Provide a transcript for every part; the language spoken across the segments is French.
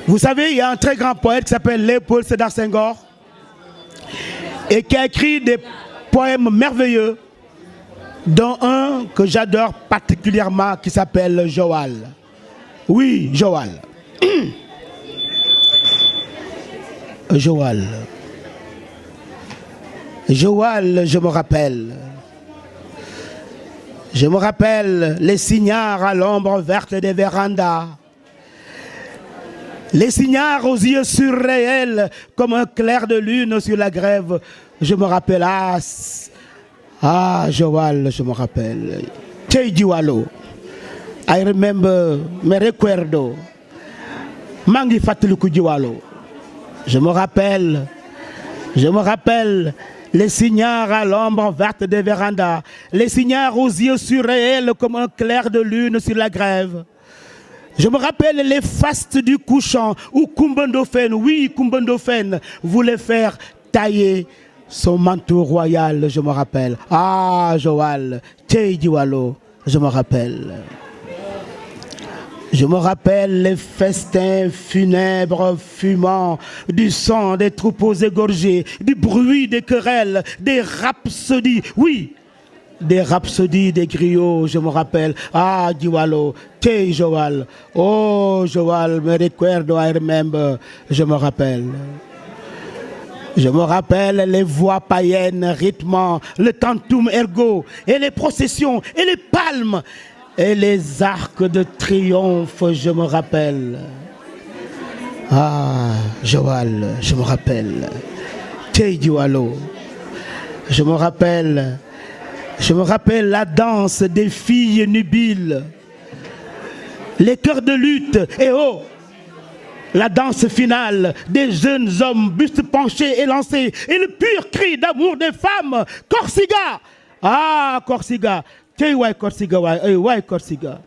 Vous savez, il y a un très grand poète qui s'appelle Léopold Sédar Senghor et qui a écrit des poèmes merveilleux, dont un que j'adore particulièrement qui s'appelle Joal. Oui, Joal. Joal. Joal, je me rappelle. Je me rappelle les cignards à l'ombre verte des vérandas. Les cignards aux yeux surréels comme un clair de lune sur la grève. Je me rappelle, Joal, je me rappelle. Tey Diwalo. I remember, me recuerdo. Mangi Fatiluku Diwalo. Je me rappelle les cignards à l'ombre verte des vérandas, les cignards aux yeux surréels comme un clair de lune sur la grève. Je me rappelle les fastes du couchant où Kumbandofène, oui, Kumbandofène, voulait faire tailler son manteau royal, je me rappelle. Joal, Tey Diwalo, je me rappelle. Je me rappelle les festins funèbres fumants, du sang des troupeaux égorgés, du bruit des querelles, des rhapsodies, oui, des rhapsodies des griots, je me rappelle. Diwalo, Tey Joal, oh Joal, me recuerdo, I remember, je me rappelle. Je me rappelle les voix païennes rythmant le tantum ergo et les processions et les palmes et les arcs de triomphe, je me rappelle. Joal, je me rappelle. Tey Diwalo, je me rappelle la danse des filles nubiles, les chœurs de lutte et la danse finale des jeunes hommes, bustes penchés et lancés, et le pur cri d'amour des femmes. Corsiga! Corsiga! Tey wai Corsiga, wai Corsiga.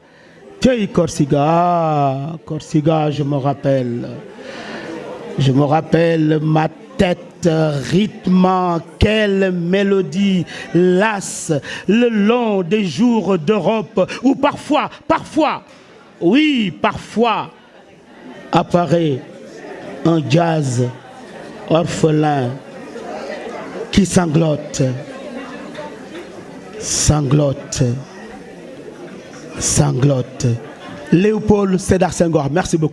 Tey Corsiga, Corsiga, je me rappelle. Je me rappelle ma tête rythmant, quelle mélodie lasse le long des jours d'Europe où parfois, apparaît un jazz orphelin qui sanglote. Léopold Sédar Senghor, merci beaucoup.